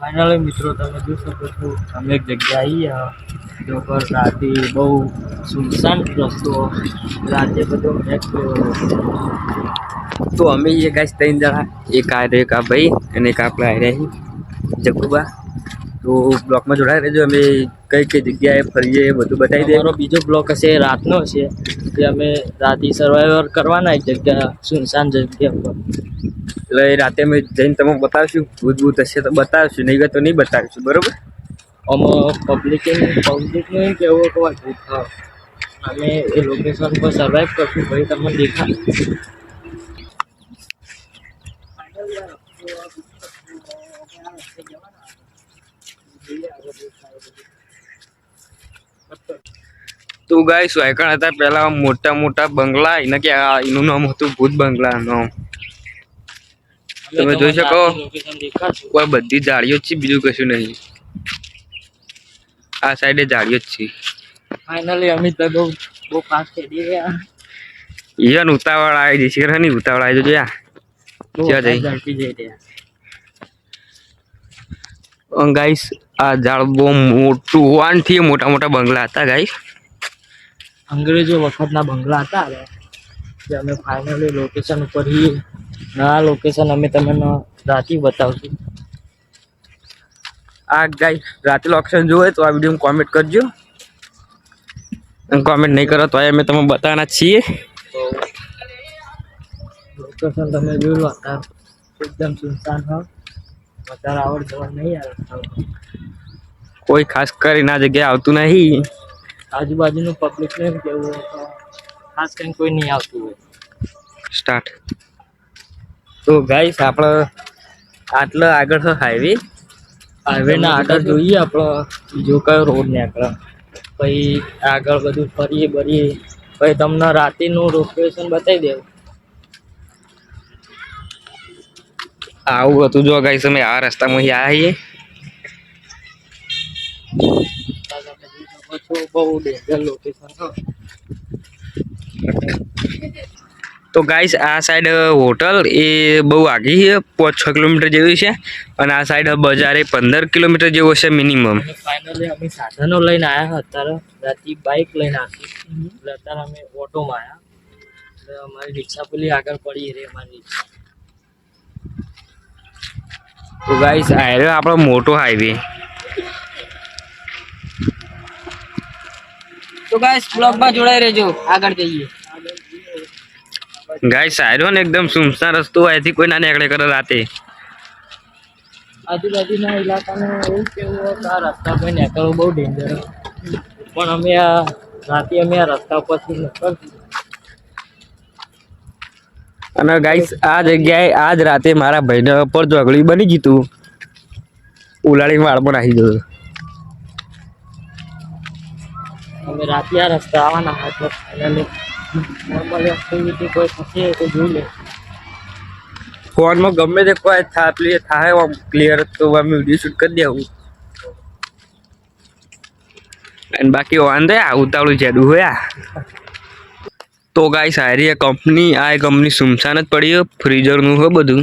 Finally मित्रों તમે જોઈ શકો છો અમે એક જગ્યાએ આવી જો પર રાતે બહુ સુનસાન રસ્તો રાતે બધો મેચ તો અમે ये गाइस तीन जણા एक आ रहे का भाई અને એક આપણે આવી રહ્યા જગુબા તો બ્લોકમાં જોડાઈ રહેજો અમે કઈ કઈ જગ્યાએ ફરીએ બધું બતાવી દે અમારો બીજો બ્લોક હશે રાતનો છે કે અમે રાતે સર્વાઈવર કરવાના એક જગ્યા સુનસાન જગ્યા પર એટલે રાતે અમે જઈને તમને બતાવશું ભૂત ભૂત હશે તો બતાવશું નહીં તો નહીં બતાવીશું બરોબર આમાં પબ્લિકનું એમ કહેવું કે અમે એ લોકેશન પર સર્વાઈવ કરશું ભાઈ તમને દેખાય તો ગાઈસ વાયકણ હતા પહેલા મોટા મોટા બંગલા એને કે એનું નામ હતું ભૂત બંગલા નામ તમે જોઈ શકો કોઈ બધી જાળીઓ જ છે બીજું કશું નહીં આ સાઈડે જાળીઓ જ છે ફાઇનલી અમે તો બહુ ફાસ્ટ હેડી રહ્યા ઈવન ઉતાવળ આવી જશે કે નહીં ઉતાવળ આવી જજો યાર ક્યાં ઝડપી જઈ રહ્યા ગાઈસ આ ઝાડ બહુ મોટું હોવાથી મોટા મોટા બંગલા હતા ગાઈસ અંગ્રેજો વખતના બંગલા હતા કે અમે ફાઇનલી લોકેશન ઉપર આ લોકેશન અમે તમને રાતે બતાવશું આ ગાઈસ રાતે લોકેશન જોવે તો આ વિડીયો કોમેન્ટ કરજો કોમેન્ટ નહીં કરો તો અમે તમને બતાવવાના છીએ લોકેશન તમે જોયું અત્યારે એકદમ સુનસાન હોય વધારે આવડ જવા નહીં આવે કોઈ ખાસ કરીને આ જગ્યાએ આવતું નહીં આજુબાજુનું પબ્લિકને એમ કેવું ખાસ કરીને કોઈ નહીં આવતું હોય સ્ટાર્ટ તો ગાઈસ આપણે આટલા આગળ છે હાઈવેના આગળ જોઈએ આપણે બીજો કયો રોડ ને આગળ પછી આગળ બધું ફરીએ પછી તમને રાતેનું લોકેશન બતાવી દેવું આવું હતું જો ગાઈસ અમે આ રસ્તામાં આવીએ બહુ ડેન્જર લોકેશન તો ગાઈસ આ સાઈડ હોટલ એ બહુ આગી છે 5-6 કિલોમીટર જેવી છે અને આ સાઈડ બજાર એ 15 કિલોમીટર જેવો છે મિનિમમ ફાઇનલી અમે સાધનો લઈને આવ્યા અત્યારે રાતે બાઇક લઈને આવી એટલે અત્યારે અમે ઓટોમાં આવ્યા એટલે અમારી રિક્ષા પેલી આગળ પડી રહી અમારી રિક્ષા તો ગાઈસ આ આપણો મોટો હાઈવે તો ગાઈસ બ્લોગમાં જોડાઈ રહેજો આગળ જઈએ ગાઈસ આયરો ને એકદમ સુમસાન રસ્તો અહીંથી કોઈ ના નીકળે કરે રાતે આજુબાજુના ઇલાકામાં એવું કેવું કે આ રસ્તા પર નીકળવું બહુ ડેન્જર પણ અમે આ રાતે અમે આ રસ્તા પરથી નીકળશું અને ગાઈસ આ જગ્યાએ આજ રાતે મારા ભાઈને પર ઝઘડી બની ગયું ઉલાડી વાળમાં નાખી ગયો અમે રાતે આ રસ્તા આવવાના હતા ફાઇનલી નોર્મલી એક્ટિવિટી કોઈ થશે તો જોઈ લે ફોનમાં ગમે તે કોઈ થાય ક્લિયર તો અમે વિડીયો શૂટ કરી દેવું અને બાકી વાંધો ઉતાવળું જેડું હોય તો ગાઈસ સારી કંપની આ કંપની સુમસાન જ પડી ફ્રીઝરનું હોય બધું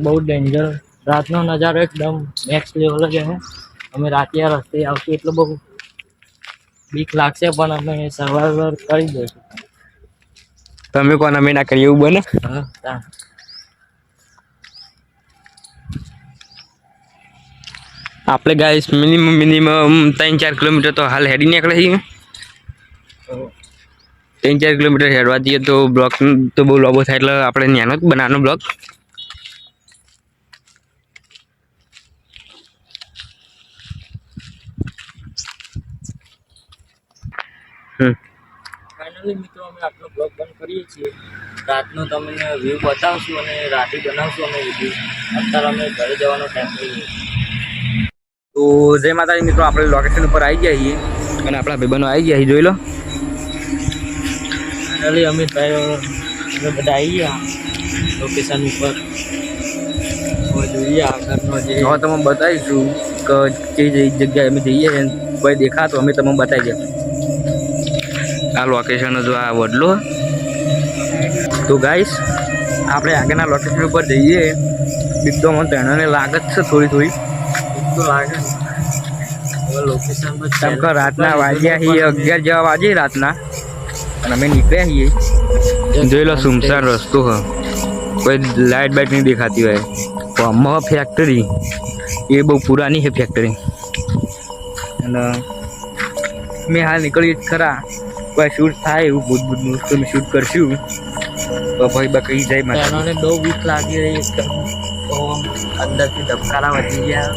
બહુ ડેન્જર રાતનો નજારો એકદમ નેક્સ્ટ લેવલ જ છે અમે રાતે આ રસ્તે આવશું એટલે બહુ બીક લાગશે પણ અમે સર્વાઈવર કરી દઈશું તમે કોણ અમે ના કરીએ એવું બને હા આપણે ગાઈસ મિનિમમ 3-4 કિલોમીટર તો હાલ હેડી નીકળે છે 3-4 કિલોમીટર હેડવા દઈએ તો બ્લોક તો બહુ લાંબો થાય એટલે આપણે નાનો જ બનાવવાનો બ્લોક ફાઇનલી મિત્રો અમે આટલો બ્લોગ બંધ કરીએ છીએ રાતનો તમને વ્યૂ બતાવશું અને રાતે બનાવશું અમે વિડીયો અત્યારે અમે ઘરે જવાનો ટાઈમ થઈ ગયો તો જય માતાજી મિત્રો આપણે લોકેશન ઉપર આવી ગયા છીએ અને આપણા ભાઈબંધો આવી ગયા જોઈ લો ફાઇનલી અમે બધા આવી ગયા લોકેશન ઉપર જોઈએ આગળનો જે હવે તમે બતાવીશું કે કઈ જગ્યાએ અમે જઈએ કોઈ દેખાતો અમે તમને બતાવી દઈએ આ લોકેશન જો આ વડલો તો ગાઈસ આપણે આગળના લોકેશન ઉપર જઈએ. બીક તો મને તણાને લાગે જ છે થોડી તો લાગે હવે લોકેશન પર કેમ કે રાતના વાગ્યા છીએ 11 જેવા વાગે રાતના અને અમે નીકળ્યા છીએ. જોઈ લો સુમસાન રસ્તો હ કોઈ લાઇટ બાઇટ નહીં દેખાતી હોય. આમાં ફેક્ટરી એ બહુ પુરાની છે ફેક્ટરી અને મેં હાલ નીકળી જ ખરા. કોઈ શૂટ થાય એવું ભૂતનું તો અમે શૂટ કરશું. તો ભાઈ બકરી જાય મારે તણાને બહુ બીક લાગી રહી એકદમ. તો અંદરથી ધબકારા વધી ગયા.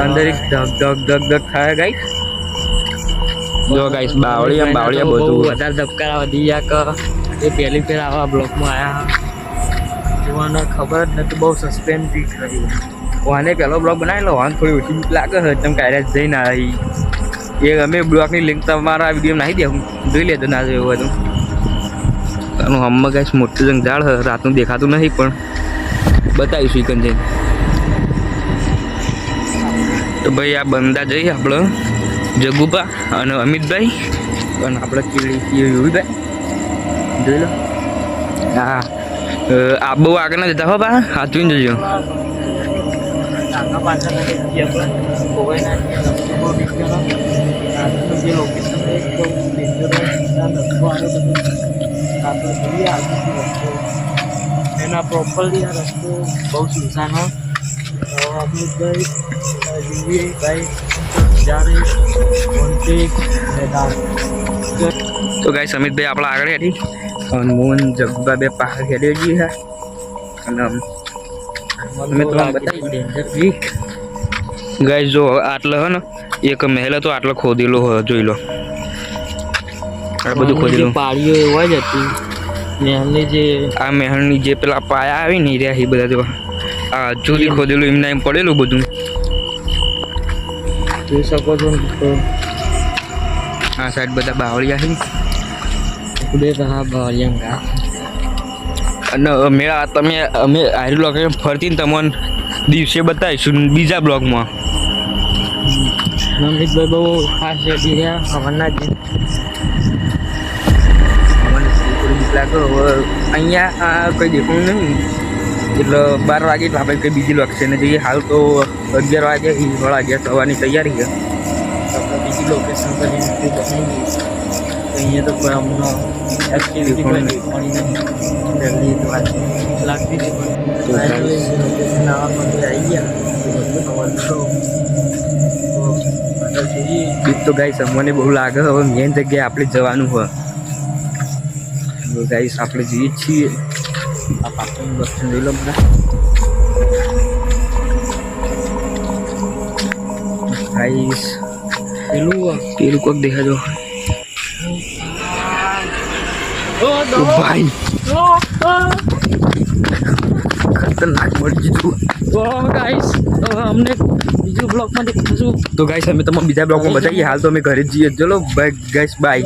અંદર એક ધક ધક ધક ધક થાય ગાઈસ. જો ગાઈસ બાવળિયા બહુ બધું વધારે ધબકારા વધી ગયા કે એ પહેલી ફેર આવા બ્લોકમાં આવ્યા. જોવાને ખબર જ નથી. બહુ સસ્પેન્સ બી કર્યું. વાને પહેલો બ્લોગ બનાવેલો વાન થોડી ઓછી બીક લાગે છે. તમે કાયરા જઈને આવી એ અમે બ્લોગની લિંક તમારા વિડીયો નાખી દે. હું જોઈ લેજો ના જોયું હોય તો. આનું હમણાં ગાઈસ મોટું જંગજાળ છે. રાતનું દેખાતું નહીં પણ બતાવીશું ઈકન જઈને. તો ભાઈ આ બંદા જઈએ આપણે જગુબા અને અમિતભાઈ અને આપણે કેળી યુવીભાઈ જોઈ લો. હા આ બહુ આગળ ના જતા હો બા હાથવીને જજો. આગળ પાછળ નથી આપણે ખોવાઈ નાખીએ. બહુ બીક કરો. આજનું જે લોકેશન છે એ બહુ ડેન્જરસ રસ્તો આવે બધું આપણે જોઈએ આજુથી રસ્તો એના પ્રોપરલી આ રસ્તો બહુ સુનસાન હોય. અમિતભાઈ જીવીભાઈ જ્યારે કોન્ટેક મેદાન. તો ગાઈસ અમિતભાઈ આપણા આગળ હેડી અને મોહન જગુબા બે પાછળ હેડી જઈએ છે અને અમે તમને બતાવી ડેન્જર બીક. ગાઈસ જો આટલો હે ને એક મહેલ હતો આટલો ખોદેલો હોય જોઈ લો. આ બધું ખોદેલું પાળીઓ એવા જ હતી. મહેલની જે આ મહેલની જે પેલા પાયા આવી ને રહ્યા એ બધા જો આ હજુથી ખોદેલું એમના એમ પડેલું બધું જોઈ શકો છો તો આ સાઈડ બધા બાવળિયા છે બે હા બાવળિયા. અને મેળા તમે અમે આરી લોકેશન ફરતીને તમને દિવસે બતાવીશું બીજા બ્લોગમાં. અમિતભાઈ બહુ ખાસ રેડી રહ્યા હવાના જ. લાગે અહીંયા આ કંઈ દેખાવું નહીં એટલે 12 વાગે એટલે આપણે કંઈ બીજી લોકેશને જઈએ. હાલ તો 11 વાગે 11 સવારની તૈયારી છે. આપણે બીજી લોકેશન પર અહીંયા તો કોઈ અમને એક્ટિવિટી કોઈ દેખવાની નહીં. પહેલી તો વાત લાગતી હતી પણ લોકેશન આવવા માટે આવી ગયા. બીક તો ગાઈસ અમને બહુ લાગે હવે મેન જગ્યાએ આપણે જવાનું હોય. ગાઈસ આપણે જઈએ છીએ આ પાછળનું દર્શન લઈ લો બધા. ગાઈસ પેલું કોક દેખાજો. ભાઈ ખતરનાક મળી ગયું. ગાઈસ અમને બીજું બ્લોગમાં દેખાશું. તો ગાઈસ અમે તમને બીજા બ્લોગમાં બતાવીએ. હાલ તો અમે ઘરે જ જઈએ. ચલો બાય ગાઈસ બાય.